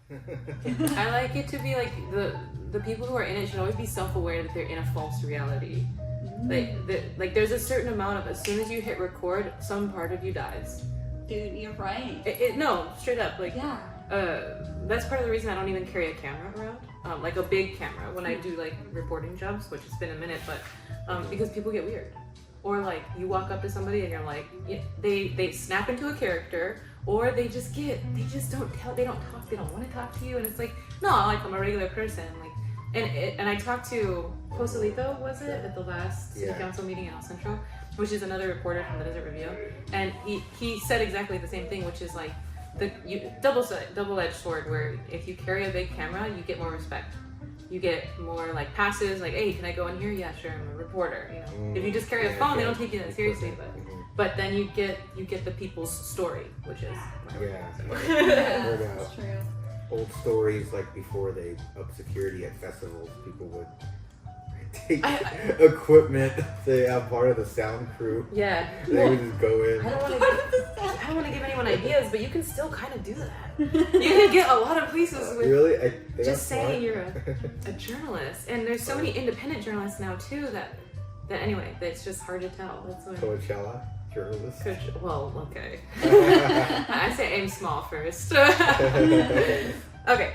I like it to be like the people who are in it should always be self-aware that they're in a false reality. Like there's a certain amount of, as soon as you hit record, some part of you dies. Dude, you're right. No, straight up, like yeah. That's part of the reason I don't even carry a camera around, like a big camera when I do like reporting jobs, which has been a minute, but because people get weird. Or like you walk up to somebody and you're like, they snap into a character, or they don't talk, they don't want to talk to you, and it's like, no, like I'm a regular person, like, and I talked to Joselito, was it, at the last city council meeting in El Centro, which is another reporter from the Desert Review, and he said exactly the same thing, which is like double-edged sword, where if you carry a big camera, you get more respect. You get more like passes, like, hey, can I go in here? Yeah, sure, I'm a reporter. You know, if you just carry a phone, they don't take you that seriously. But then you get the people's story, which is that's true. Old stories, like before they up security at festivals, people would take equipment. They have part of the sound crew. Yeah, they would just go in. I don't want to give anyone ideas, but you can still kind of do that. You can get a lot of places with really? just saying you're a journalist, and there's so many independent journalists now too that anyway, it's just hard to tell. That's what Coachella journalist. Well, okay. I say aim small first. Okay.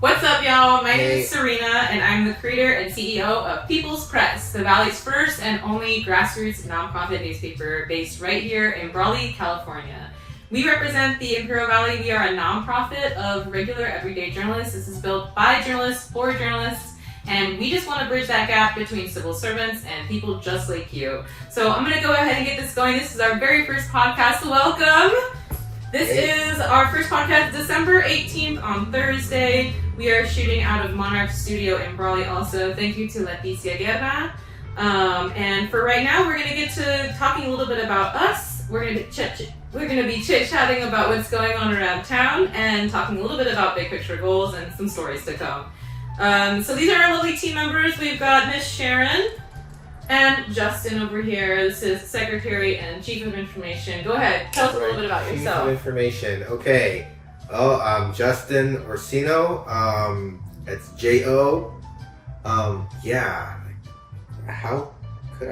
What's up, y'all? My name is Serena, and I'm the creator and CEO of People's Press, the Valley's first and only grassroots nonprofit newspaper based right here in Brawley, California. We represent the Imperial Valley. We are a nonprofit of regular, everyday journalists. This is built by journalists for journalists, and we just want to bridge that gap between civil servants and people just like you. So I'm going to go ahead and get this going. This is our very first podcast. Welcome! This is our first podcast, December 18th on Thursday. We are shooting out of Monarch Studio in Brawley also. Thank you to Leticia Guerra. And for right now, we're going to get to talking a little bit about us. We're going to be chit-chatting about what's going on around town and talking a little bit about big picture goals and some stories to come. So these are our lovely team members. We've got Miss Sharon and Justin over here. This is Secretary and Chief of Information. Go ahead, tell us a little bit about yourself. Chief of Information, okay. Oh, I'm Justin Orsino. It's J-O. Yeah. How could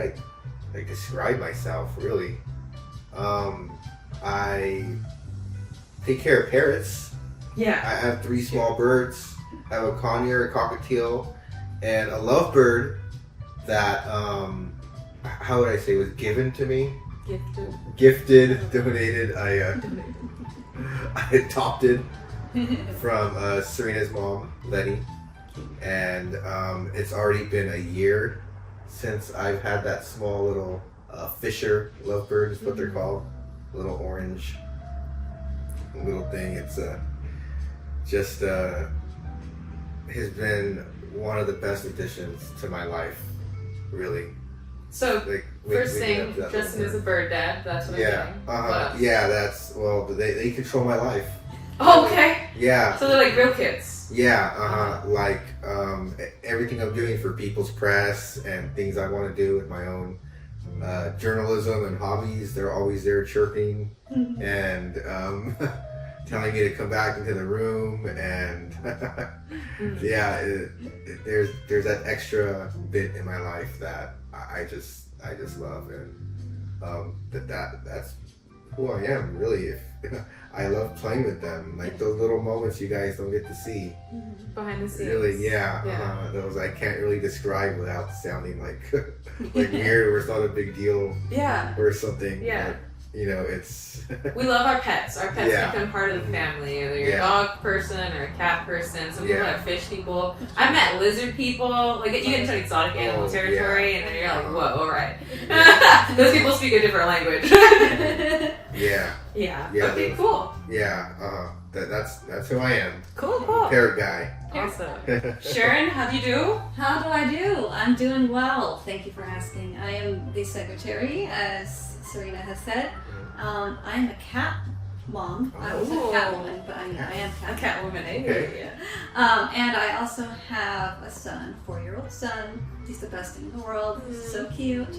I describe myself, really? I take care of parrots. Yeah. I have 3 small birds. I have a conure, a cockatiel, and a lovebird that, how would I say, was given to me? Gifted, donated. I adopted from Serena's mom, Letty. And it's already been a year since I've had that small little Fisher lovebird, is what they're called. Little orange little thing. It's just has been one of the best additions to my life, really. So first thing, Justin is a bird dad. That's what I'm getting. Yeah, that's, well, they control my life. Oh, okay. Yeah. So they're like real kids. Yeah. Like everything I'm doing for People's Press and things I want to do with my own journalism and hobbies, they're always there chirping and telling me to come back into the room, and there's that extra bit in my life that I just love, and that's who I am, really. I love playing with them, like those little moments you guys don't get to see behind the scenes. Really, those I can't really describe without sounding like weird, or it's not a big deal, or something. But, you know, it's we love our pets. Our pets become part of the family. Either you're a dog person or a cat person. Some people have fish people. I met lizard people. Like, you get into exotic animal territory, and then you're like, whoa, all right. Those people speak a different language. Okay, cool. That's who I am. Cool. Parrot guy. Awesome. Sharon, how do you do? How do I do? I'm doing well. Thank you for asking. I am the secretary, as Serena has said. I'm a cat mom. I was a cat woman, but I am a cat woman. Okay. And I also have a son, 4-year-old son. He's the best thing in the world. He's so cute.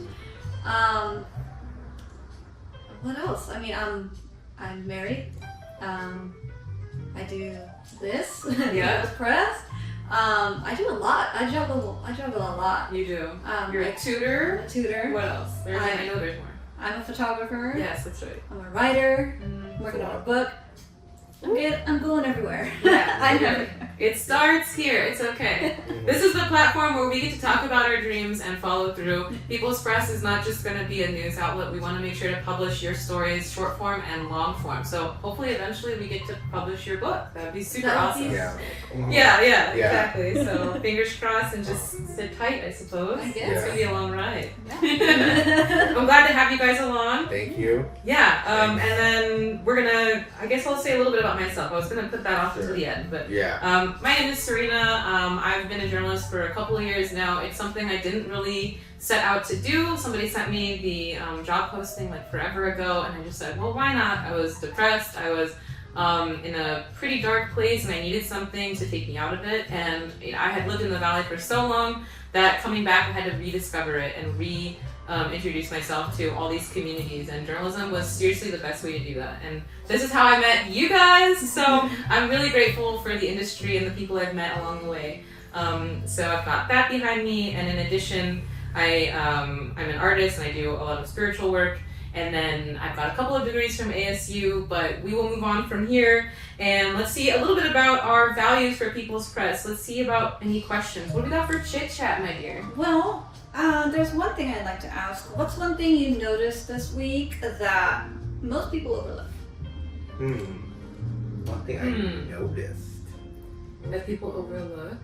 What else? I mean, I'm married. I do this. Yeah. People's Press. I do a lot. I juggle a lot. You do. You're a tutor. I'm a tutor. What else? I know there's more. I'm a photographer. Yes, that's right. I'm a writer. I'm working on a book. I'm going everywhere. Yeah, I'm everywhere. It starts here. It's okay. This is the platform where we get to talk about our dreams and follow through. People's Press is not just going to be a news outlet. We want to make sure to publish your stories, short form and long form. So hopefully, eventually, we get to publish your book. That would be super awesome. Yeah. Yeah, exactly. So fingers crossed and just sit tight, I suppose. I guess. It's going to be a long ride. Yeah. I'm glad to have you guys along. Thank you. Yeah, and then we're gonna, I guess I'll say a little bit about myself. I was gonna put that off until the end, but Yeah. my name is Serena. I've been a journalist for a couple of years now. It's something I didn't really set out to do. Somebody sent me the job posting like forever ago, and I just said, well, why not? I was depressed. I was in a pretty dark place, and I needed something to take me out of it. And I had lived in the Valley for so long that coming back, I had to rediscover it and introduce myself to all these communities, and journalism was seriously the best way to do that. And this is how I met you guys, so I'm really grateful for the industry and the people I've met along the way. So I've got that behind me, and in addition, I'm an artist and I do a lot of spiritual work. And then I've got a couple of degrees from ASU, but we will move on from here. And let's see a little bit about our values for People's Press. Let's see about any questions. What do we got for chit chat, my dear? Well, there's one thing I'd like to ask. What's one thing you noticed this week that most people overlook? One thing I noticed. That people overlook?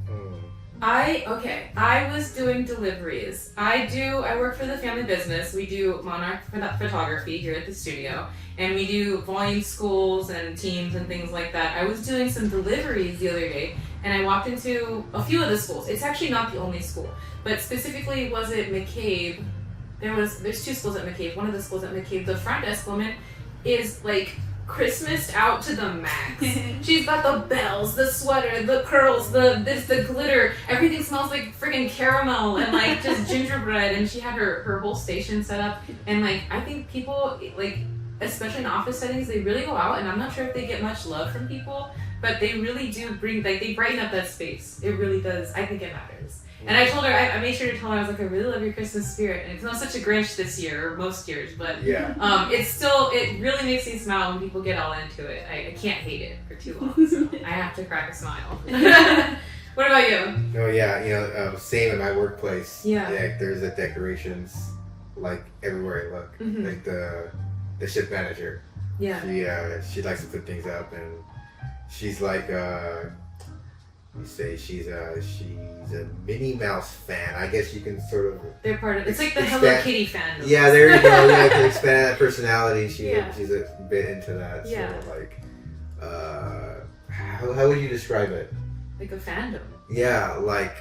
Hmm. I was doing deliveries. I work for the family business. We do Monarch photography here at the studio, and we do volume schools and teams and things like that. I was doing some deliveries the other day, and I walked into a few of the schools. It's actually not the only school, but specifically was it McCabe. There's two schools at McCabe. One of the schools at McCabe, the front desk woman is like Christmased out to the max. She's got the bells, the sweater, the curls, the glitter. Everything smells like freaking caramel and like just gingerbread. And she had her whole station set up. And like I think people like, especially in office settings, they really go out. And I'm not sure if they get much love from people, but they really do bring they brighten up that space. It really does. I think it matters. And I told her, I made sure to tell her, I was like, I really love your Christmas spirit. And it's not such a Grinch this year, or most years, but it really makes me smile when people get all into it. I can't hate it for too long, so I have to crack a smile. What about you? Oh yeah, same in my workplace. Yeah. There's the decorations like everywhere I look. Mm-hmm. Like the shift manager. Yeah. She likes to put things up, and she's like you say she's a Minnie Mouse fan. I guess you can sort of. They're part of. It's like the Hello Kitty fandom. Yeah, there you go. Yeah, to expand that personality, she's a bit into that. Yeah. So like, how would you describe it? Like a fandom. Yeah, like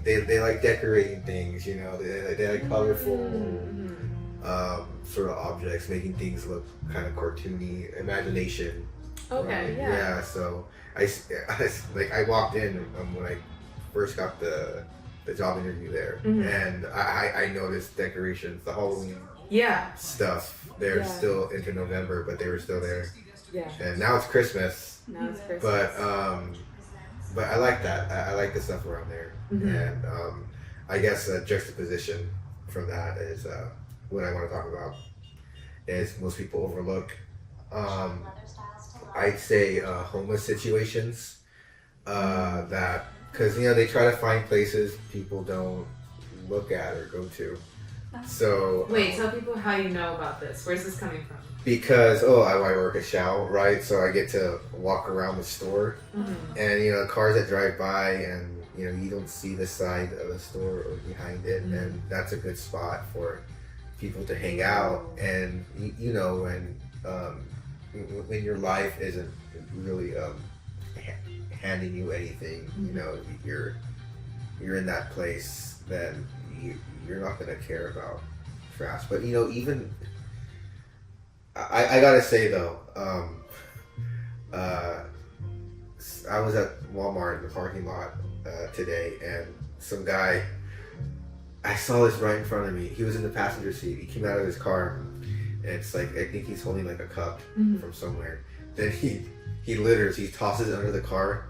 they like decorating things. You know, they like colorful. Sort of objects, making things look kind of cartoony, imagination. Okay, right? yeah. So I walked in when I first got the job interview there, and I noticed decorations, the Halloween stuff. They're still into November, but they were still there. Yeah. And now it's Christmas. Now it's Christmas. But I like that. I like the stuff around there, and I guess a juxtaposition from that is what I want to talk about is most people overlook. I'd say homeless situations that, because they try to find places people don't look at or go to. So wait, tell people how you know about this. Where's this coming from? Because I work at Shell, right? So I get to walk around the store, and cars that drive by, and you don't see the side of the store or behind it, and that's a good spot for people to hang out. And when your life isn't really handing you anything, you're in that place, then you're not gonna care about trash. But even I gotta say though, I was at Walmart in the parking lot today, and some guy, I saw this right in front of me. He was in the passenger seat. He came out of his car, and it's like, I think he's holding like a cup from somewhere. then he litters, he tosses it under the car,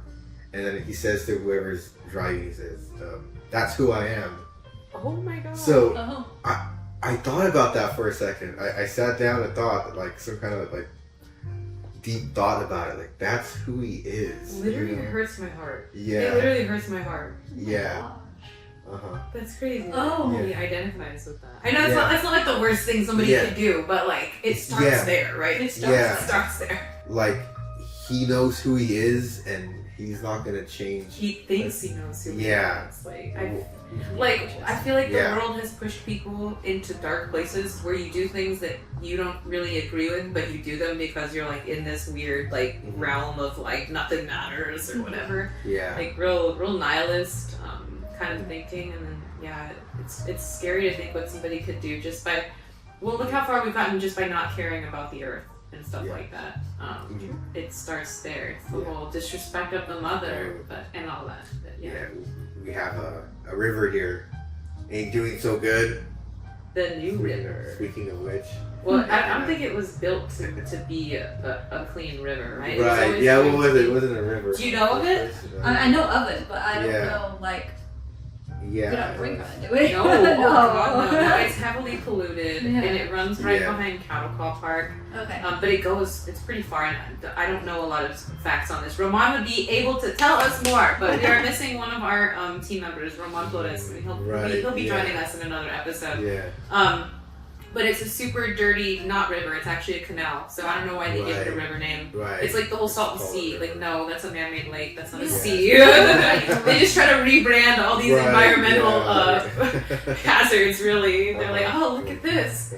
and then he says to whoever's driving, he says, "That's who I am." Oh my god. So Oh. I thought about that for a second. I sat down and thought, like, some kind of like deep thought about it. Like, that's who he is. Literally hurts my heart. Yeah. It literally hurts my heart. Yeah. Gosh. That's crazy. Oh. He identifies with that. I know it's not like the worst thing somebody could do, but like it starts there, right? It starts there. Like, he knows who he is, and he's not gonna change. He thinks he knows who he is. I feel like the world has pushed people into dark places where you do things that you don't really agree with, but you do them because you're like in this weird like realm of like nothing matters or whatever. Yeah. Like real nihilist kind of thinking, and then it's scary to think what somebody could do just by, well, look how far we've gotten just by not caring about the earth and stuff like that. It starts there. It's the whole disrespect of the mother, and all that. But, we have a river here. Ain't doing so good. The new river. Speaking of which. Well, I don't think it was built to be a clean river, right? Right. Yeah. What was it? It wasn't a river. Do you know of it? I know of it, but I don't know, like, yeah. we don't drink on it, do we? No, no. It's heavily polluted, and it runs right behind Cattle Call Park. Okay. But it's pretty far, and I don't know a lot of facts on this. Roman would be able to tell us more, but we are missing one of our team members, Roman Flores. He'll be joining us in another episode. Yeah. But it's a super dirty, not river, it's actually a canal. So I don't know why they gave it a river name. Right. It's like the whole Salton Sea. Like, no, that's a man-made lake. That's not a sea. They just try to rebrand all these environmental hazards, really. They're like, oh, look at this.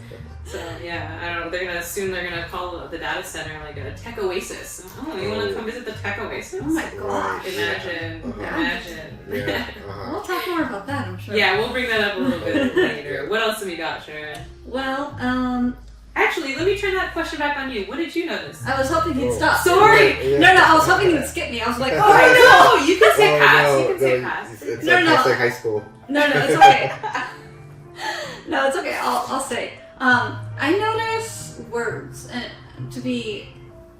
So, yeah, I don't know. They're going to call the data center like a tech oasis. Oh, you want to come visit the tech oasis? Oh my gosh. Imagine. Yeah. We'll talk more about that, I'm sure. Yeah, we'll bring that up a little bit later. What else have we got, Sharon? Well, actually, let me turn that question back on you. What did you notice? I was hoping he'd stop. Sorry! No, I was hoping he would skip me. I was like, oh, I know! You can say pass. You can say pass. It's No. like high school. No, it's okay. No, it's okay. I'll say. I notice words, and to be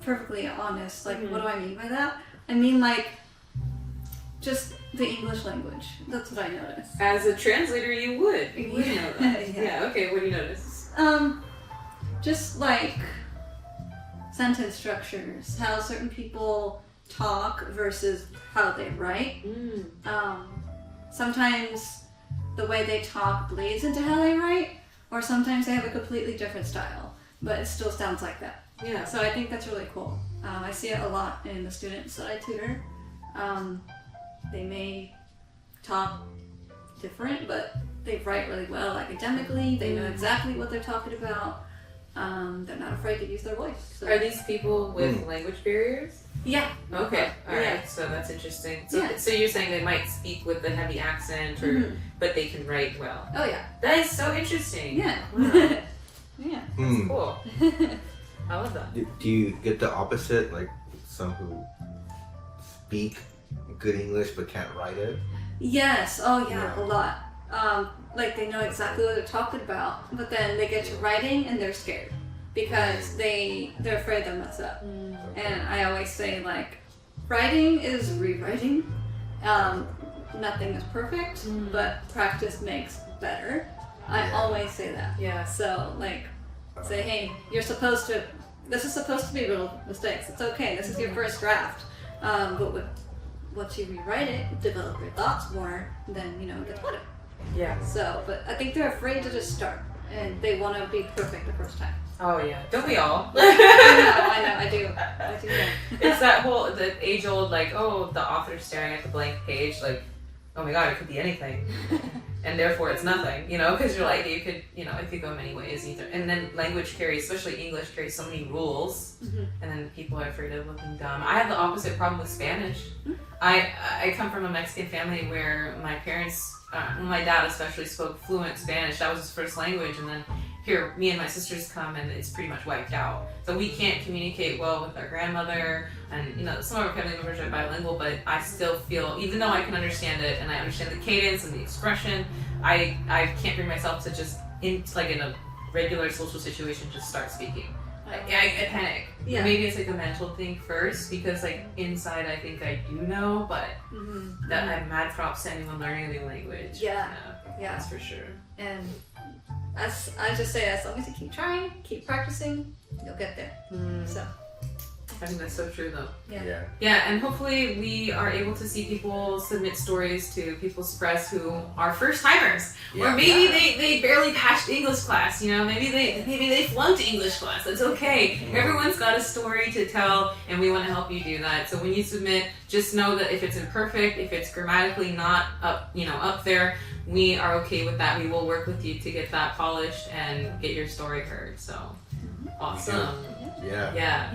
perfectly honest, like, what do I mean by that? I mean, like, just the English language. That's what I notice. As a translator, you would. You would know that. Yeah. Okay, what do you notice? Just like sentence structures, how certain people talk versus how they write. Sometimes the way they talk bleeds into how they write, or sometimes they have a completely different style, but it still sounds like that. Yeah. So I think that's really cool. I see it a lot in the students that I tutor. They may talk different, but they write really well academically. They know exactly what they're talking about. They're not afraid to use their voice. So. Are these people with language barriers? Yeah. Okay. All right. Yeah. So that's interesting. So you're saying they might speak with a heavy accent, but they can write well. Oh yeah. That is so interesting. Yeah. Wow. Yeah. That's cool. I love that. Do you get the opposite, like some who speak good English but can't write it? Yes. Oh yeah. A lot. Like they know exactly what they're talking about, but then they get to writing and they're scared because they're afraid they'll mess up. And I always say, like, writing is rewriting. Nothing is perfect, but practice makes better. I always say that. Yeah. So, like, say, hey, this is supposed to be real mistakes. It's okay. This is your first draft. But once you rewrite it, develop your thoughts more, then, it gets better. Yeah. So, but I think they're afraid to just start, and they want to be perfect the first time. Oh yeah, don't we all? I know, I do. Yeah. It's the age-old, like, oh, the author's staring at the blank page, like, oh my god, it could be anything. And therefore it's nothing, because you're like, you could, it could go many ways either. And then language carries, especially English, carries so many rules, and then people are afraid of looking dumb. I have the opposite problem with Spanish. I come from a Mexican family where my parents, my dad especially, spoke fluent Spanish. That was his first language, and then here, me and my sisters come, and it's pretty much wiped out. So we can't communicate well with our grandmother, and some of our family members are bilingual, but I still feel, even though I can understand it, and I understand the cadence and the expression, I can't bring myself to just, in a regular social situation, just start speaking. I panic. Yeah. Maybe it's like a mental thing first, because like inside I think I do know, but that I'm mad props to anyone learning a new language. Yeah. That's for sure. And as I just say, as long as you keep trying, keep practicing, you'll get there. So I think that's so true though. Yeah. And hopefully we are able to see people submit stories to People's Press who are first timers, or maybe they barely passed English class. You know, maybe they flunked English class. That's okay. Everyone's got a story to tell, and we want to help you do that. So when you submit, just know that if it's imperfect, if it's grammatically not up there, we are okay with that. We will work with you to get that polished and get your story heard. So awesome. Yeah.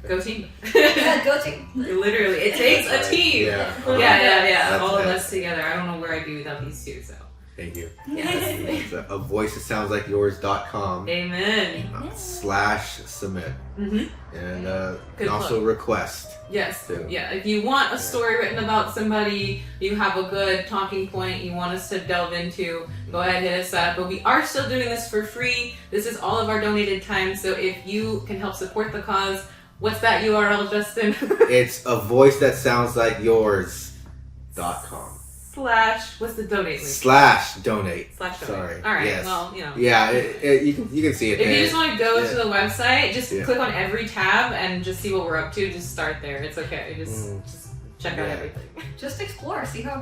Go team. Go team. Literally, it takes a team. Yeah. All of us together. I don't know where I'd be without these two. So thank you. Yes. It's a voice that sounds like yours.com Amen. /submit. And can also request. Yes. Too. Yeah. If you want a story written about somebody, you have a good talking point you want us to delve into, go ahead, hit us up. But we are still doing this for free. This is all of our donated time. So if you can help support the cause, what's that URL, Justin? It's a voice that sounds like yours.com. What's the donate link? /donate. /donate. Sorry. All right. Yes. Well, you know. Yeah, you can see it If there. you just want to go to the website, just Yeah. click on every tab and just see what we're up to. Just start there. It's okay. Just check out everything. Just explore. See who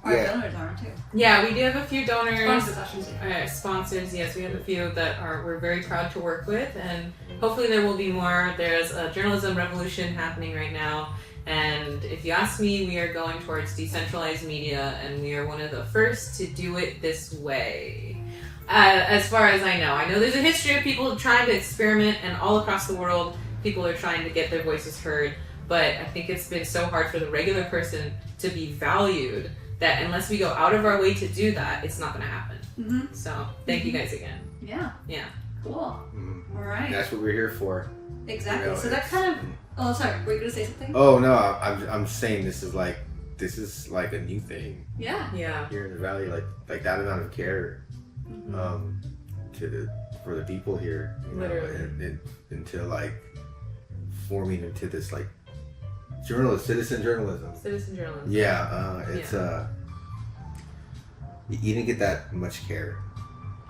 our donors are too. Yeah, we do have a few donors. Sponsors, I should say. Sponsors, yes, we have a few that we're very proud to work with, and hopefully there will be more. There's a journalism revolution happening right now. And if you ask me, we are going towards decentralized media, and we are one of the first to do it this way. As far as I know there's a history of people trying to experiment, and all across the world, people are trying to get their voices heard. But I think it's been so hard for the regular person to be valued that unless we go out of our way to do that, it's not going to happen. So thank you guys again. Yeah. Cool. All right. That's what we're here for. Exactly. You know, So that kind of. Oh, sorry. Were you gonna say something? Oh no, I'm saying this is like a new thing. Yeah. Yeah. Here in the valley, like that amount of care, for the people here. You Literally. know, and into like forming into this like citizen journalism. Citizen journalism. Yeah. It's you didn't get that much care.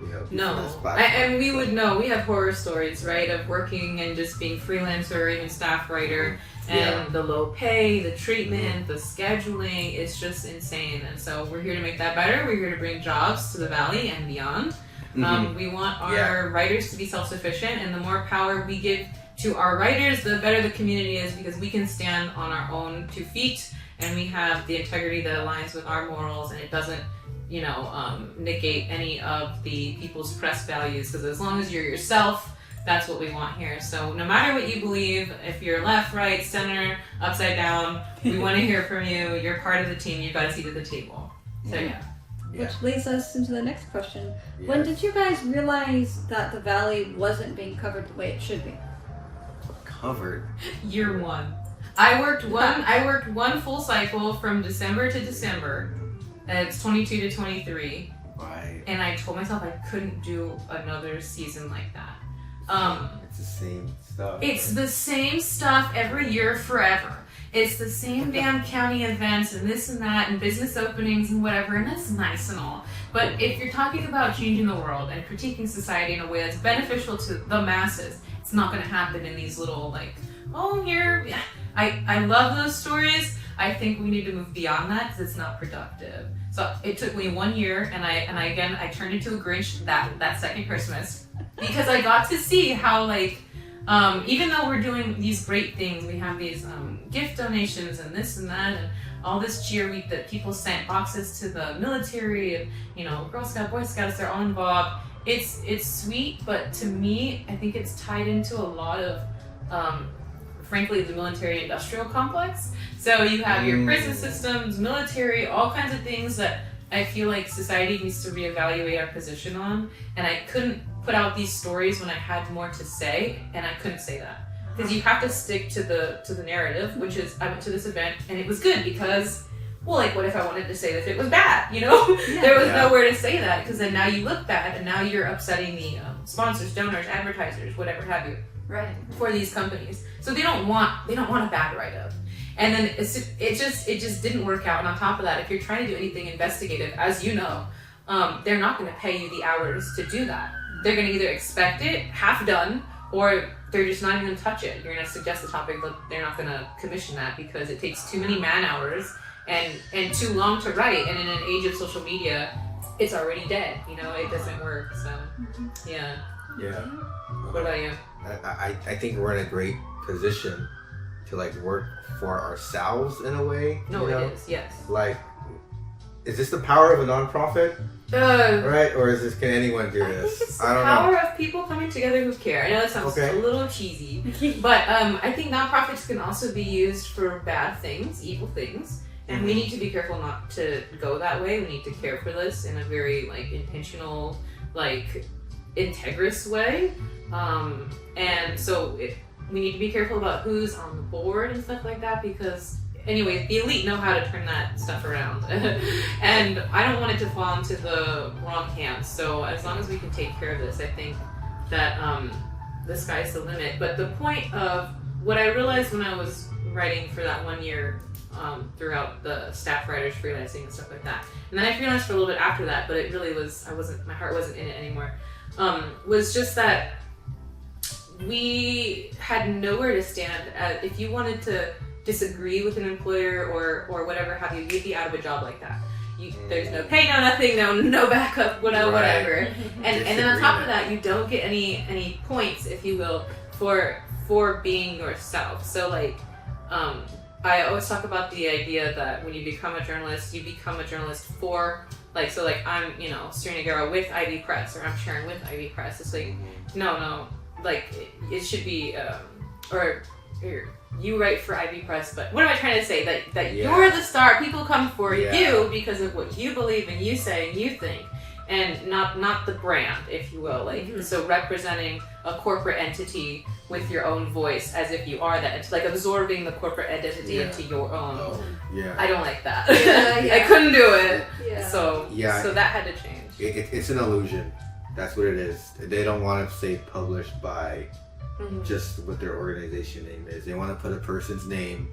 You know, No, and we would know. We have horror stories, right, of working and just being freelancer or even staff writer, and the low pay, the treatment, the scheduling, it's just insane. And so we're here to make that better. We're here to bring jobs to the valley and beyond. We want our writers to be self-sufficient, and the more power we give to our writers, the better the community is, because we can stand on our own 2 feet, and we have the integrity that aligns with our morals, and it doesn't negate any of the People's Press values, because as long as you're yourself, that's what we want here. So no matter what you believe, if you're left, right, center, upside down, we want to hear from you. You're part of the team. You've got a seat at the table. So Which leads us into the next question. When did you guys realize that the valley wasn't being covered the way it should be? Covered. Year 1. I worked one full cycle from December to December. It's 22 to 23. Right. And I told myself I couldn't do another season like that. It's the same stuff. It's the same stuff every year forever. It's the same damn county events and this and that and business openings and whatever, and that's nice and all. But if you're talking about changing the world and critiquing society in a way that's beneficial to the masses, it's not going to happen in these little I love those stories. I think we need to move beyond that because it's not productive. So it took me 1 year, and I turned into a Grinch that second Christmas, because I got to see how even though we're doing these great things, we have these gift donations and this and that, and all this cheer week that people sent boxes to the military, and Girl Scout, Boy Scouts, they're all involved. It's sweet, but to me, I think it's tied into a lot of frankly, the military-industrial complex. So you have your prison systems, military, all kinds of things that I feel like society needs to reevaluate our position on. And I couldn't put out these stories when I had more to say, and I couldn't say that. Because you have to stick to the narrative, which is I went to this event, and it was good because well, like, what if I wanted to say that it was bad? You know, there was nowhere to say that, because then now you look bad, and now you're upsetting the sponsors, donors, advertisers, whatever have you, right, for these companies. So they don't want a bad write-up. And then it just didn't work out. And on top of that, if you're trying to do anything investigative, as you know, they're not going to pay you the hours to do that. They're going to either expect it half done, or they're just not even going to touch it. You're going to suggest a topic, but they're not going to commission that because it takes too many man hours and too long to write. And in an age of social media, it's already dead. You know, it doesn't work. So, yeah. Yeah. What about you? I think we're in a great position to like work for ourselves in a way. No, you know? it is. Yes. Like, is this the power of a nonprofit? Right? Or is this, can anyone do I this? think it's the I don't power know. of people coming together who care. I know that sounds Okay. a little cheesy, but I think nonprofits can also be used for bad things, evil things, and we need to be careful not to go that way. We need to care for this in a very like intentional, like integrous way, and so we need to be careful about who's on the board and stuff like that, because anyway, the elite know how to turn that stuff around. And I don't want it to fall into the wrong hands. So as long as we can take care of this, I think that the sky's the limit. But the point of what I realized when I was writing for that 1 year throughout the staff writers freelancing and stuff like that, and then I freelanced for a little bit after that, but it really was, my heart wasn't in it anymore, was just that we had nowhere to stand. If you wanted to disagree with an employer or whatever have you, you'd be out of a job like that. There's no pay, no nothing, no backup, whatever. And then on top of that, you don't get any points, if you will, for being yourself. So like, I always talk about the idea that when you become a journalist, you become a journalist for, like, so like I'm, Serena Guerra with Ivy Press, or I'm Sharon with Ivy Press. It's like, no, like it should be, or you write for Ivy Press, but what am I trying to say? That you're the star. People come for you because of what you believe and you say and you think, and not the brand, if you will. Like, so representing a corporate entity with your own voice as if you are that. It's like absorbing the corporate identity into your own. Oh, yeah. I don't like that. Yeah. I couldn't do it. Yeah. So that had to change. It's an illusion. That's what it is. They don't want to say published by just what their organization name is. They want to put a person's name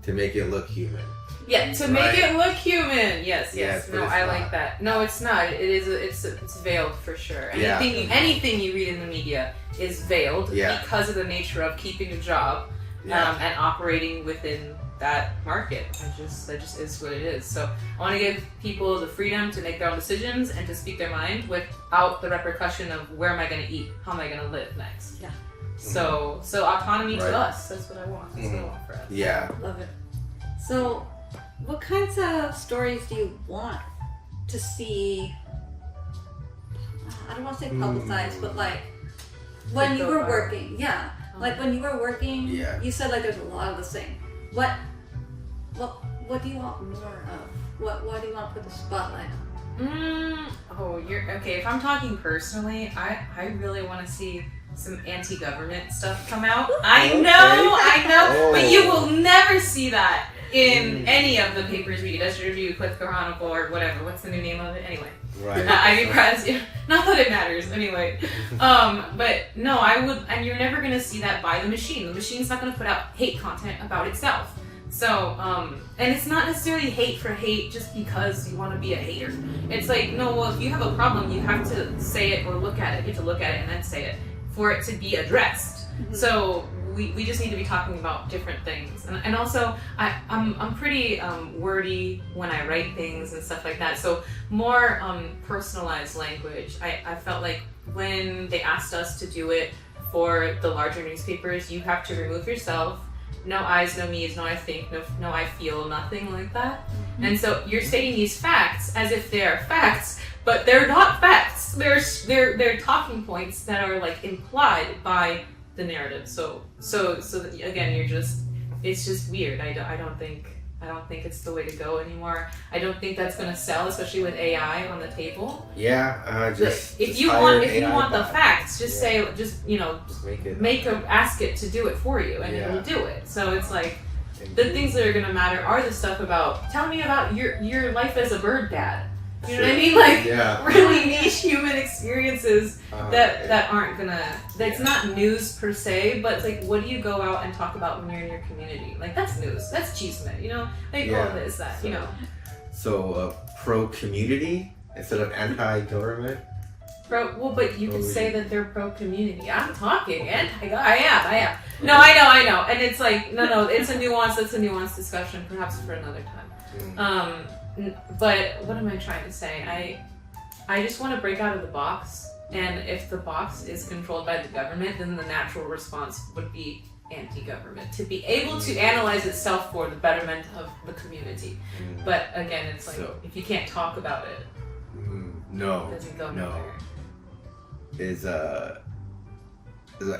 to make it look human. Yeah, to make it look human. Yes. No, I not. Like that. No, it's not. It is. It's veiled for sure. Anything you read in the media is veiled because of the nature of keeping a job and operating within that market. That just is what it is. So I want to give people the freedom to make their own decisions and to speak their mind without the repercussion of where am I going to eat, how am I going to live next. Yeah. So autonomy to us. That's what I want. That's what I want for us. Yeah. Love it. So, what kinds of stories do you want to see? I don't want to say publicized, but like when you were working, like when you were working, you said like there's a lot of the same. What do you want more of? What do you want to put the spotlight on? You're okay. If I'm talking personally, I really want to see some anti-government stuff come out. I know, but you will never see that in any of the papers we do. Desert Review, Cliff Chronicle, or whatever. What's the new name of it? Anyway. Right. Ivy Press. Not that it matters. Anyway. But no, I would, and you're never going to see that by the machine. The machine's not going to put out hate content about itself. So, and it's not necessarily hate for hate just because you want to be a hater. It's like, no, well, if you have a problem, you have to say it or look at it. You have to look at it and then say it for it to be addressed. So we just need to be talking about different things. And also, I'm pretty wordy when I write things and stuff like that. So more personalized language. I felt like when they asked us to do it for the larger newspapers, you have to remove yourself. No I's, no me's, no I think, no I feel, nothing like that. And so you're stating these facts as if they are facts, but they're not facts. They're talking points that are like implied by the narrative. So again, it's just weird. I don't think it's the way to go anymore. I don't think that's going to sell, especially with AI on the table. Yeah, if you want the facts, just make ask it to do it for you, and it'll do it. So it's like, the things that are gonna matter are the stuff about tell me about your life as a bird dad. You know what I mean? Like really niche human experiences that aren't gonna. That's not news per se, but it's like, what do you go out and talk about when you're in your community? Like that's news. That's chisme. You know, like all of it is that. You know. So pro community instead of anti-government. Well, but you could say that they're pro community. I'm talking anti. I am. No, I know, and it's like no. It's a nuance. That's a nuanced discussion, perhaps for another time. But what am I trying to say? I just want to break out of the box, and if the box is controlled by the government, then the natural response would be anti-government, to be able to analyze itself for the betterment of the community. But again, it's like if you can't talk about it, it doesn't go nowhere. Is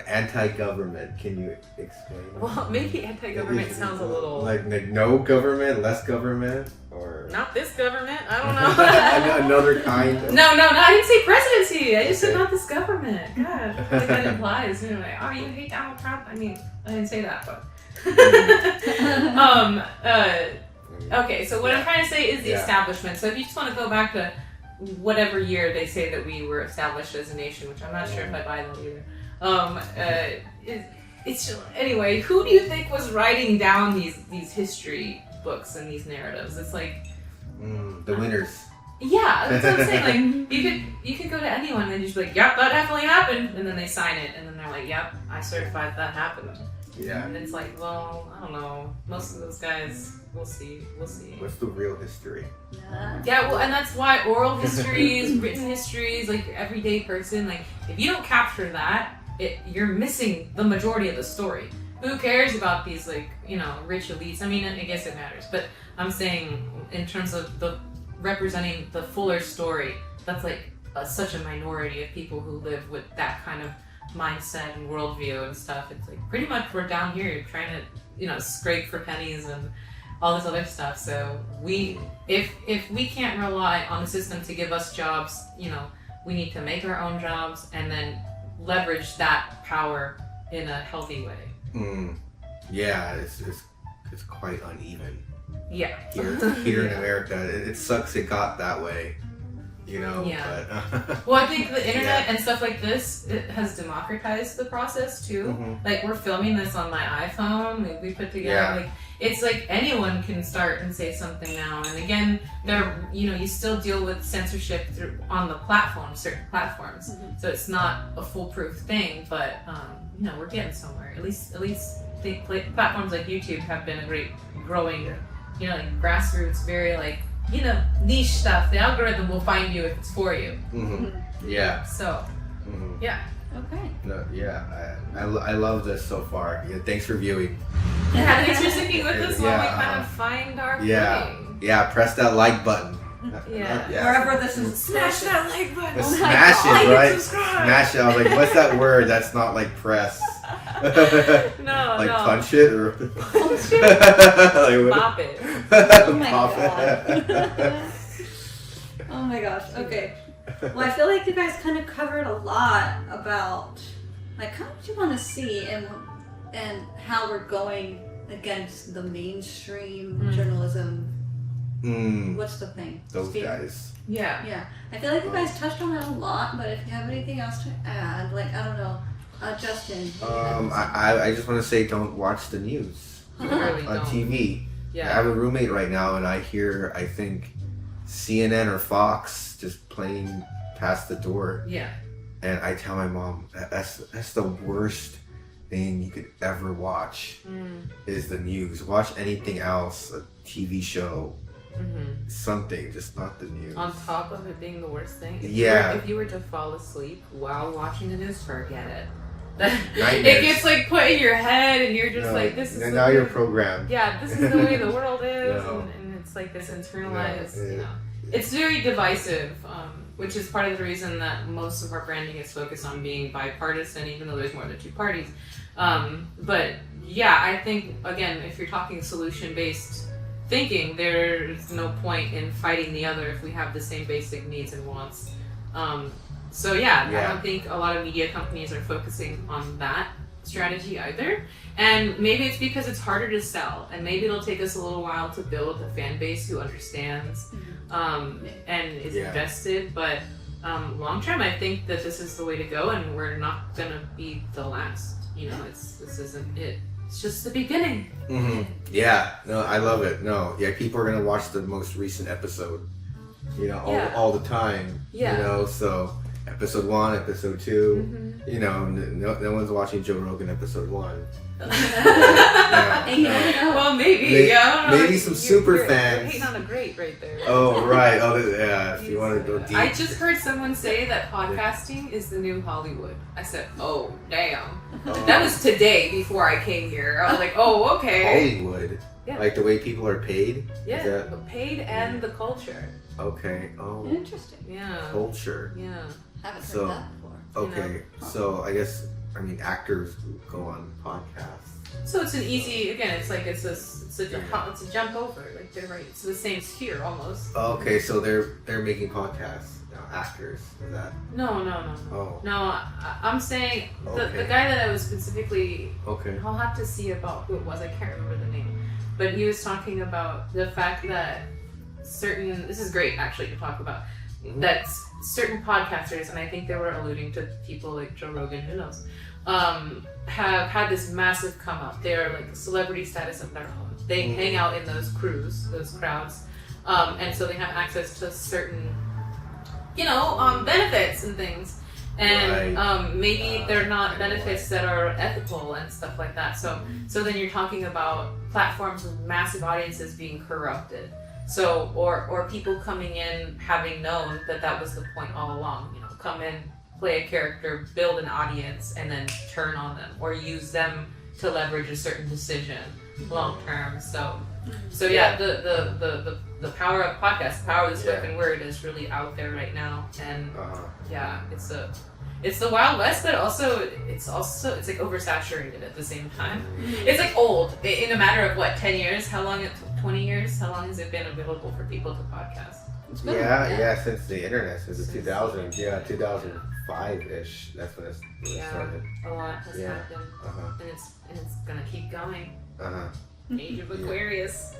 anti-government? Can you explain? Well, maybe anti-government sounds a little like no government, less government, or not this government. I don't know. Another kind. No, I didn't say presidency. I just said not this government. God, what that implies. You know, like, oh, you hate Donald Trump. I mean, I didn't say that, but. Okay, so what I'm trying to say is the establishment. So if you just want to go back to whatever year they say that we were established as a nation, which I'm not sure if I buy that either. It's just, anyway, who do you think was writing down these history books and these narratives? It's like the winners. Yeah, that's what I'm saying. Like you could go to anyone and just be like, "Yep, that definitely happened," and then they sign it, and then they're like, "Yep, I certified that happened." Yeah. And it's like, well, I don't know. Most of those guys, we'll see. What's the real history? Yeah, well, and that's why oral histories, written histories, like your everyday person, like if you don't capture that, you're missing the majority of the story. Who cares about these, like, you know, rich elites? I mean, I guess it matters, but I'm saying in terms of the representing the fuller story, that's like such a minority of people who live with that kind of mindset and worldview and stuff. It's like pretty much we're down here trying to, you know, scrape for pennies and all this other stuff. So if we can't rely on the system to give us jobs, you know, we need to make our own jobs and then leverage that power in a healthy way. Yeah, it's quite uneven. Yeah. Here in America, it sucks it got that way. You know, but, well, I think the internet and stuff like this, it has democratized the process too. Like we're filming this on my iPhone. We put together like it's like anyone can start and say something now. And again, you still deal with censorship on the platform, certain platforms. So it's not a foolproof thing, but we're getting somewhere. At least the platforms like YouTube have been a great growing, like grassroots, very like. Niche stuff. The algorithm will find you if it's for you. Yeah. So, yeah. Okay. No, yeah. I love this so far. Yeah. Thanks for viewing. Yeah. Thanks for sticking with us while we kind of find our thing. Yeah. Press that like button. Yeah. Wherever this is. Smash that like button. Smash it, right? Smash it. I was like, what's that word? That's not like press. No. Like punch it or punch it. Like, pop it. Oh my god. Oh my gosh. Okay. Well, I feel like you guys kind of covered a lot about like how much you want to see and how we're going against the mainstream journalism. What's the thing? Those guys. Yeah. Yeah. I feel like you guys touched on that a lot, but if you have anything else to add, like I don't know. Justin. I just want to say don't watch the news on TV. Yeah. I have a roommate right now and I hear, I think, CNN or Fox just playing past the door. Yeah. And I tell my mom, that's the worst thing you could ever watch is the news. Watch anything else, a TV show, something, just not the news. On top of it being the worst thing? If you were to fall asleep while watching the news, forget it. It gets like put in your head and you're just like, this is now you're programmed. Yeah, this is the way the world is, and it's like this internalized, it's very divisive, which is part of the reason that most of our branding is focused on being bipartisan, even though there's more than two parties. But yeah, I think, again, if you're talking solution-based thinking, there's no point in fighting the other if we have the same basic needs and wants. I don't think a lot of media companies are focusing on that strategy either. And maybe it's because it's harder to sell, and maybe it'll take us a little while to build a fan base who understands and is invested. But long term, I think that this is the way to go, and we're not gonna be the last. This isn't it. It's just the beginning. Mm-hmm. Yeah, no, I love it. No, yeah, people are gonna watch the most recent episode, all the time. Yeah. So episode 1, episode 2. No one's watching Joe Rogan episode 1. Well, maybe. Maybe some super fans. You're hating on a great right there. Oh, right. Oh, yeah. If you want to go deep. I just heard someone say that podcasting is the new Hollywood. I said, oh, damn. That was today before I came here. I was like, oh, okay. Hollywood? Yeah. Like the way people are paid? Yeah, paid and the culture. Okay. Oh. Interesting. Yeah. Culture. Yeah. Haven't heard that before. Okay. So I guess, actors go on podcasts. So it's an easy, again, it's a jump over. Like they're right. It's the same sphere almost. Okay, so they're making podcasts. Actors. Is that? No. Oh. No, I'm saying the guy that I was specifically. Okay. I'll have to see about who it was. I can't remember the name, but he was talking about the fact that certain. This is great actually to talk about. Mm-hmm. That certain podcasters, and I think they were alluding to people like Joe Rogan, who knows, have had this massive come up. They're like celebrity status of their own. They hang out in those crowds, and so they have access to certain, benefits and things. And maybe they're not benefits that are ethical and stuff like that. So then you're talking about platforms with massive audiences being corrupted. So, or people coming in having known that was the point all along. Come in, play a character, build an audience, and then turn on them or use them to leverage a certain decision long term. So yeah, the power of podcasts, the power of the spoken word is really out there right now, and it's the Wild West, but it's like oversaturated at the same time. It's like old in a matter of 10 years? How long? 20 years? How long has it been available for people to podcast? Since the internet, since the 2000s, 2005-ish. That's when it started. A lot has happened, and it's gonna keep going. Age of Aquarius.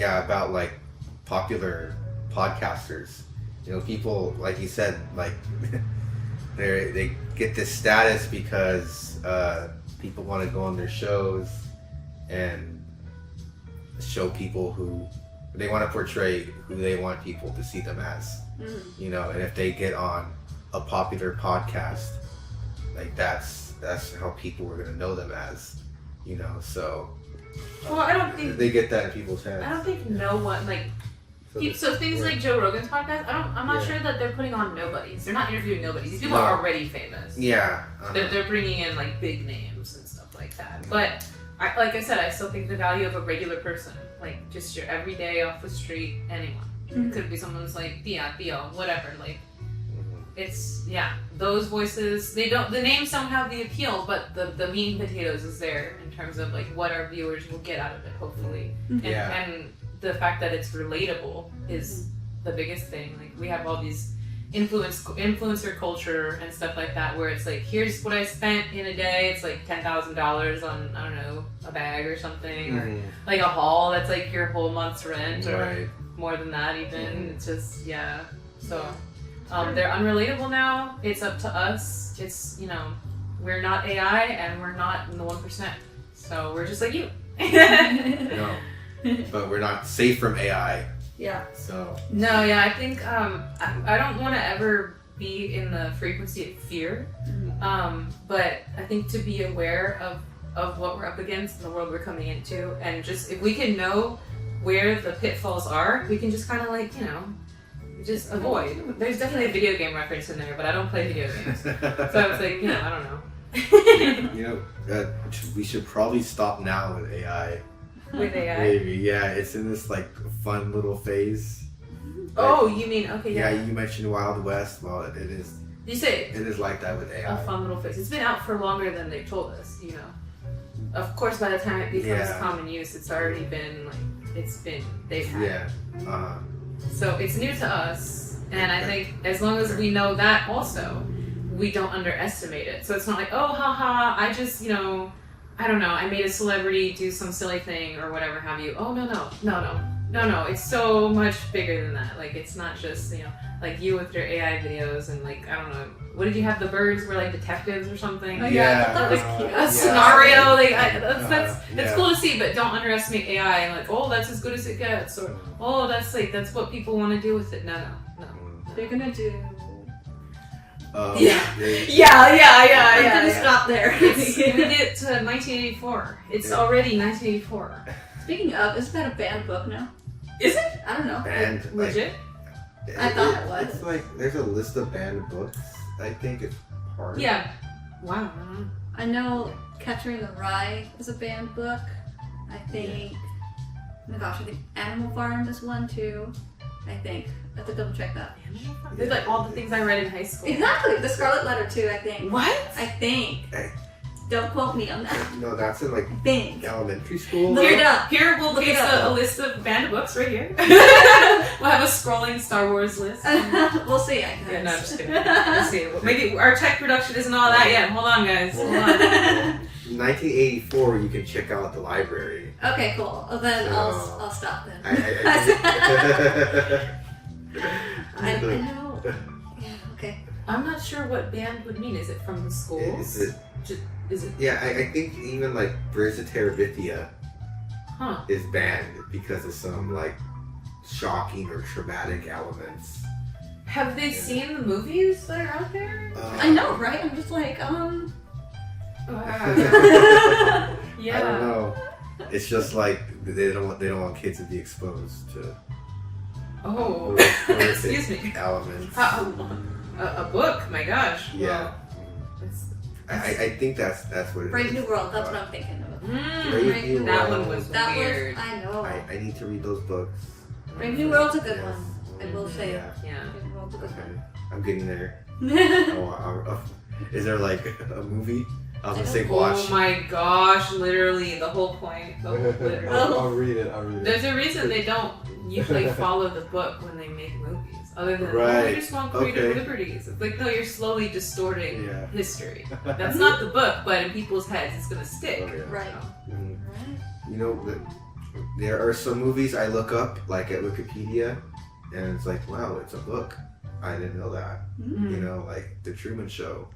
About like popular podcasters. People, like you said, like they get this status because people want to go on their shows and show people who they want to portray who they want people to see them as. And if they get on a popular podcast, like that's how people are going to know them as. So well, I don't think they get that in people's hands. I don't think no one so things like Joe Rogan's podcast, I'm not sure that they're putting on nobodies. They're not interviewing nobodies. These people are already famous. Yeah. They're bringing in like big names and stuff like that. But like I said, I still think the value of a regular person, like just your everyday off the street, anyone. It could be someone's like Theo, whatever. Like it's those voices. The names don't have the appeal, but the meat and potatoes is there in terms of like what our viewers will get out of it, hopefully. And the fact that it's relatable is the biggest thing. Like we have all these influencer culture and stuff like that, where it's like, here's what I spent in a day. It's like $10,000 on, I don't know, a bag or something, or like a haul that's like your whole month's rent, or more than that even. It's just So they're unrelatable now. It's up to us. It's we're not AI and we're not in the 1%. So we're just like you. No. But we're not safe from AI. Yeah. So. No, I think I don't want to ever be in the frequency of fear, but I think to be aware of what we're up against and the world we're coming into, and just if we can know where the pitfalls are, we can just kind of like just avoid. There's definitely a video game reference in there, but I don't play video games, so I was like, I don't know. We should probably stop now with AI. With AI? Maybe, it's in this like fun little phase. Oh, you mean Yeah, you mentioned Wild West. Well, it is. You say it is like that with AI. A fun little phase. It's been out for longer than they told us. Of course, by the time it becomes common use, it's already been they've had. So it's new to us, and I think as long as we know that also, we don't underestimate it. So it's not like, oh, haha, I just, I don't know, I made a celebrity do some silly thing or whatever have you. Oh, no, it's so much bigger than that. Like, it's not just, like you with your AI videos and like, I don't know, what did you have, the birds were like detectives or something? Oh, yeah, that was cute. A scenario, like, that's cool to see, but don't underestimate AI and like, oh, that's as good as it gets, or, oh, that's what people want to do with it. No. They're gonna do... Yeah. I'm gonna stop there. We did it to 1984. It's already 1984. Speaking of, isn't that a banned book now? Is it? I don't know. Banned, Legit? I thought it was. It's like, there's a list of banned books. I think it's part. Yeah. Wow. I know Catcher in the Rye is a banned book. I think... Oh my gosh, I think Animal Farm is one too. I think. I have to double check that. There's like all the things I read in high school. Exactly. The Scarlet Letter too, I think. What? I think. Hey. Don't quote me on that. No, that's in like Think. elementary school. Look it up. Here we'll Look it paste up. a list of banned books right here. We'll have a scrolling Star Wars list. We'll see, I guess. Yeah, no, I'm just kidding. We'll see. Maybe our tech production isn't all that yet. Hold on, guys. Hold on. 1984, you can check out at the library. Okay, cool. Well, then So, I'll stop then. I know. Yeah, okay. I'm not sure what banned would mean. Is it from the schools? Is it? Yeah, I think even like Birds of Terabithia is banned because of some like shocking or traumatic elements. Have they seen the movies that are out there? I know, right? I'm just like, Yeah. I don't know. It's just like they don't want kids to be exposed to Oh, horrific excuse me. elements. A book? My gosh. Yeah. I think that's what it is. Brave New World, that's what I'm thinking of. Brave New That World. one was That weird. was, I know. I need to read those books. Brave New World's a good Yes. one. I will say. Yeah. Yeah. Brave New World's a good Okay. I'm getting there. one. Is there like a movie? I was gonna say Oh watch. my gosh, literally the whole point. Literally. I'll read it. There's a reason they don't usually follow the book when they make movies. Other than, Right. we just want creative Okay. liberties. It's like, no, you're slowly distorting Yeah. history. That's not the book, but in people's heads, it's going to stick. Oh, yeah. Right. Mhm. You know, there are some movies I look up, like at Wikipedia, and it's like, wow, it's a book. I didn't know that. Mm. You know, like The Truman Show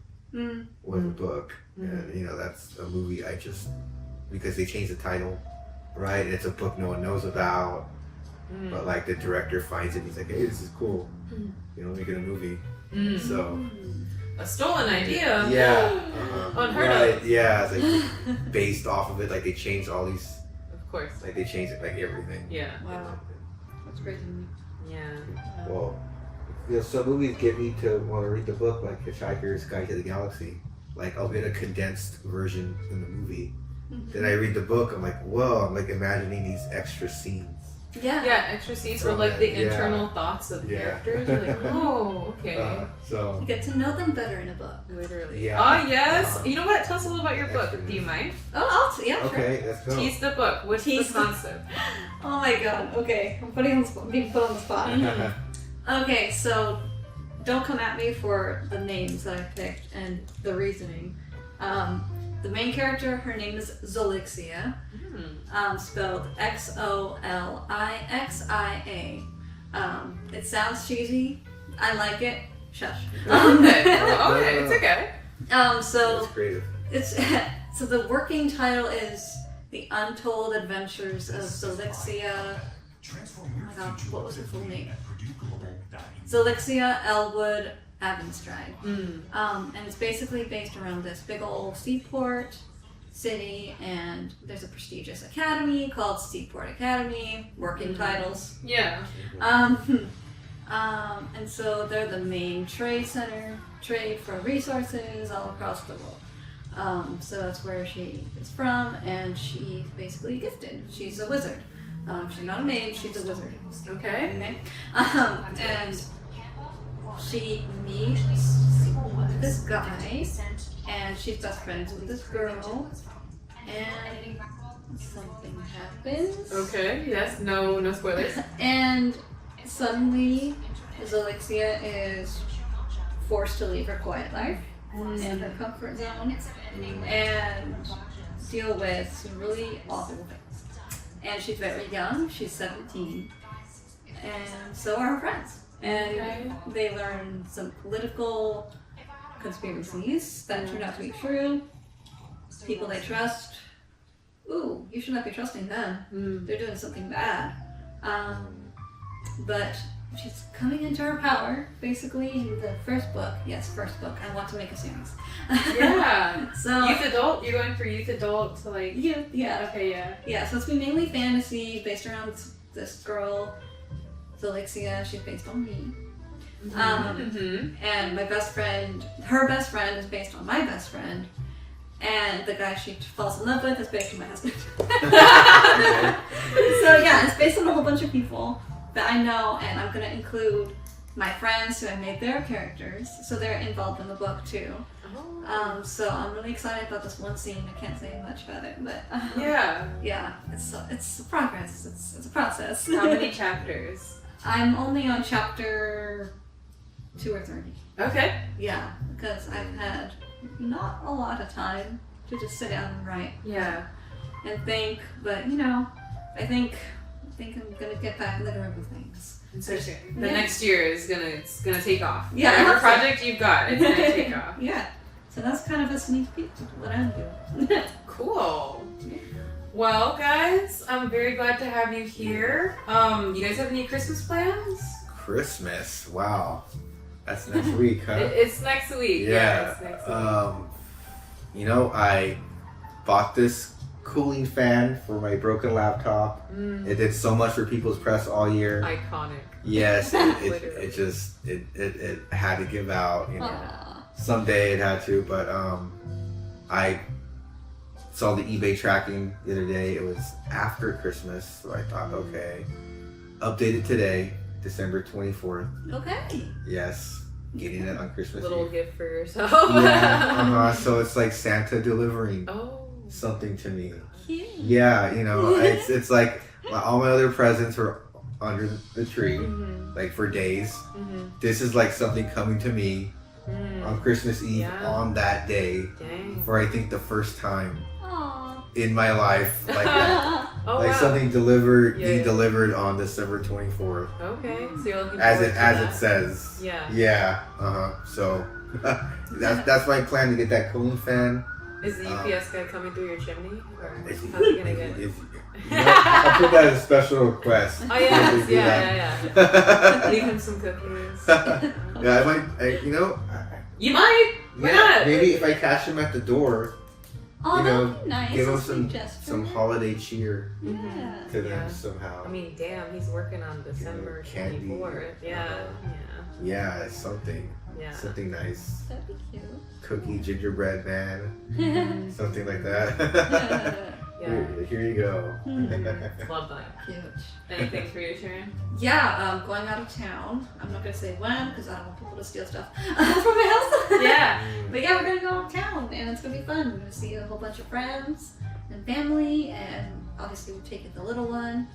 was a book, and you know, that's a movie I just, because they changed the title, right? It's a book no one knows about, but like the director finds it, and he's like, hey, this is cool. You know, making a movie. So A stolen idea. yeah, Unheard right, of. yeah, it's like based off of it. Like they changed all these, Of course. like they changed it, like everything. Yeah. Wow. That's crazy to me. Yeah. Well, you know, some movies get me to want to read the book, like Hitchhiker's Guide to the Galaxy. Like I'll get a condensed version in the movie. Then I read the book, I'm like, whoa, I'm like imagining these extra scenes. Yeah. Yeah, extra scenes or like the Yeah. internal thoughts of Yeah. characters. You're like, oh, okay. So You get to know them better in a book. Literally. Yeah. Oh, yes. You know what? Tell us a little about your book. Do you mind? Oh, yeah, sure. okay, let's go. Tease the book. What's Tease the the- concept? Oh my god. Okay, I'm being put on the spot. Okay, so don't come at me for the names that I picked and the reasoning. The main character, her name is Zolixia, spelled Xolixia. It sounds cheesy. I like it. Shush. Okay, it's okay. So That's creative. it's so the working title is The Untold Adventures of Zolixia. Oh my god, what was her full name? Zolixia Elwood Avenstride. And it's basically based around this big old seaport city, and there's a prestigious academy called Seaport Academy. Working titles. Yeah. And so they're the main trade center, trade for resources all across the world. So that's where she is from, and she's basically gifted. She's a wizard. She's not a mage, she's a wizard. Okay. And she meets this guy, and she's best friends with this girl, and something happens. Okay. Yes. No spoilers. And suddenly, Zolixia is forced to leave her quiet life in her comfort zone and deal with some really awful things. And she's very young, she's 17, and so are her friends. And they learn some political conspiracies that turn out to be true. People they trust, ooh, you should not be trusting them. They're doing something bad. But she's coming into her power, basically, in the first book. Yes, first book. I want to make a series. Yeah. So youth adult? You're going for youth adult to like... Youth, yeah. Okay, yeah. Yeah, so it's been mainly fantasy based around this girl, Felixia. She's based on me. And my best friend, her best friend is based on my best friend. And the guy she falls in love with is based on my husband. So yeah, it's based on a whole bunch of people that I know, and I'm gonna include my friends who I made their characters, so they're involved in the book too. So I'm really excited about this one scene. I can't say much about it, but yeah, it's progress. It's a process. How many chapters? I'm only on chapter 2 or 3. Okay. Yeah, because I've had not a lot of time to just sit down and write. Yeah. And think, but you know, I think I'm gonna get back in the groove of things. So the next year is gonna take off. Yeah, whatever project you've got, it's gonna take off. Yeah. So that's kind of a sneak peek of what I'm doing. Cool. Well, guys, I'm very glad to have you here. You guys have any Christmas plans? Christmas, wow, that's next week, huh? It's next week. Yeah. It's next week. You know, I bought this cooling fan for my broken laptop. It did so much for People's Press all year. Iconic. Yes, it had to give out, you know. Someday it had to, but I saw the eBay tracking the other day. It was after Christmas, so I thought, okay, updated today, December 24th. Okay. Yes, getting it on Christmas Little Eve. gift for yourself. Yeah, so it's like Santa delivering something to me. Cute. Yeah, you know, it's like all my other presents were under the tree, like for days. This is like something coming to me on Christmas Eve on that day for I think the first time in my life, like that. Something being delivered on December 24th. Okay, so you're looking as forward it says. Yeah. Yeah. So that's my plan, to get that cooling fan. Is the UPS guy coming through your chimney, or how's he gonna get it? I'll put that as a special request. Oh yes, yeah. Leave him some cookies. Yeah, I might. You know. You might. Why not? Maybe if I catch him at the door. Oh, you know, that'd be nice. give them some holiday cheer to them somehow. I mean, damn, he's working on December 24th. Yeah, it's something. Yeah. Something nice. That'd be cute. Cookie gingerbread man. Something like that. Here you go. Love that. Cute. Anything for you, Sharon? Yeah, going out of town. I'm not gonna say when because I don't want people to steal stuff from my house. Yeah. But yeah, we're gonna go out of town and it's gonna be fun. We're gonna see a whole bunch of friends and family, and obviously we're taking the little one.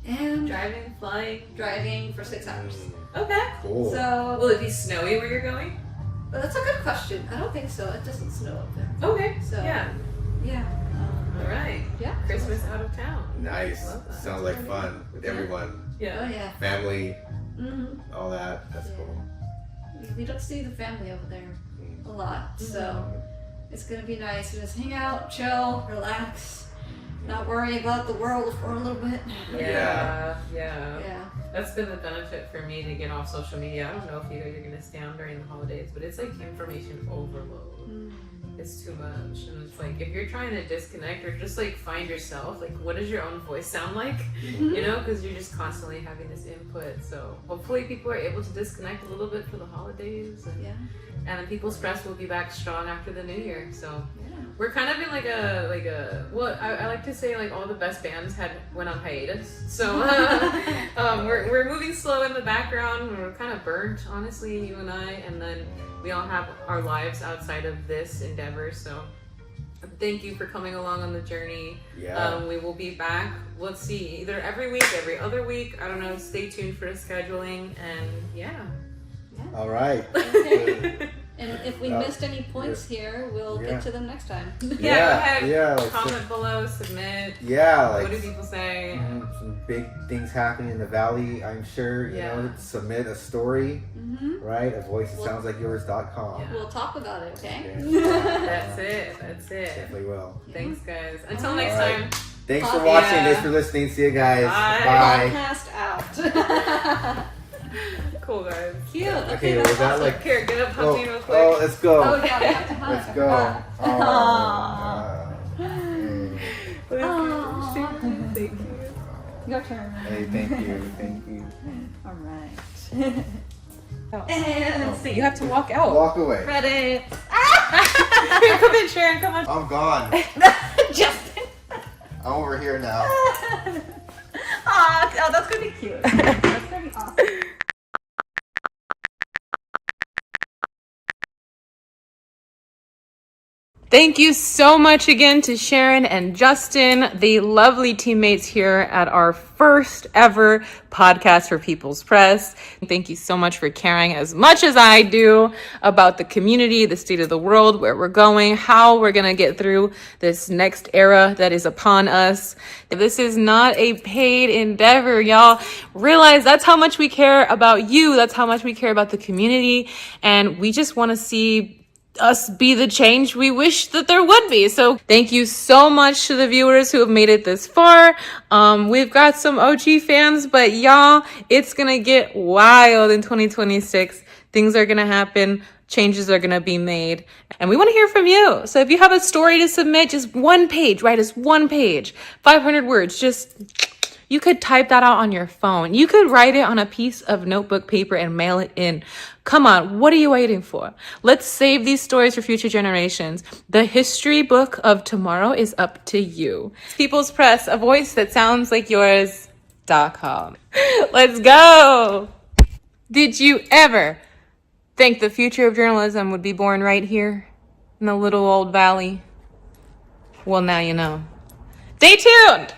And driving for 6 hours. Okay. Cool. So will it be snowy where you're going? Well, that's a good question. I don't think so. It doesn't snow up there. Okay. So yeah. All right. Yeah. Christmas out of town. Nice. Sounds like fun with everyone. Yeah. Oh yeah. Family. All that. That's cool. We don't see the family over there a lot, so it's gonna be nice to just hang out, chill, relax, not worry about the world for a little bit. Yeah. That's been the benefit for me to get off social media. I don't know if you guys are gonna stay on during the holidays, but it's like information overload. It's too much, and it's like if you're trying to disconnect or just like find yourself, like what does your own voice sound like? You know, because you're just constantly having this input. So hopefully people are able to disconnect a little bit for the holidays, and then People's Press will be back strong after the new year. So we're kind of in like a well, I like to say like all the best bands went on hiatus. So we're moving slow in the background. We're kind of burnt, honestly, you and I, and then we all have our lives outside of this endeavor. So thank you for coming along on the journey. We will be back. Let's see, either every week, every other week. I don't know. Stay tuned for the scheduling, and All right. And if we missed any points here, we'll get to them next time. Go ahead. Like comment below, submit. Like what do people say? Some big things happening in the valley, I'm sure. You know, submit a story, right? A voice that sounds like yours.com. Yeah. We'll talk about it, okay? That's it. Definitely will. Thanks, guys. Until next time. Thanks for watching. Thanks for listening. See you guys. Bye. Podcast out. Cool, guys. Cute. Okay, was that like... Here, get up, hug me real quick. Oh, let's go. Oh, yeah, we have to hug. Let's go. Thank you. Your turn. Hey, thank you. All right. And see, you have to walk out. Walk away. Ready? Come in, Sharon, come on. I'm gone. Justin. I'm over here now. Oh, that's gonna be cute. That's gonna be awesome. Thank you so much again to Sharon and Justin, the lovely teammates here at our first ever podcast for People's Press. Thank you so much for caring as much as I do about the community, the state of the world, where we're going, how we're going to get through this next era that is upon us. This is not a paid endeavor, y'all. Realize that's how much we care about you. That's how much we care about the community. And we just want to see us be the change we wish that there would be. So thank you so much to the viewers who have made it this far. We've got some OG fans, but y'all, it's gonna get wild in 2026. Things are gonna happen. Changes are gonna be made. And we wanna hear from you. So if you have a story to submit, just one page, write us one page, 500 words, you could type that out on your phone. You could write it on a piece of notebook paper and mail it in. Come on, what are you waiting for? Let's save these stories for future generations. The history book of tomorrow is up to you. People's Press, a voice that sounds like yours.com. Let's go. Did you ever think the future of journalism would be born right here in the little old valley? Well, now you know. Stay tuned.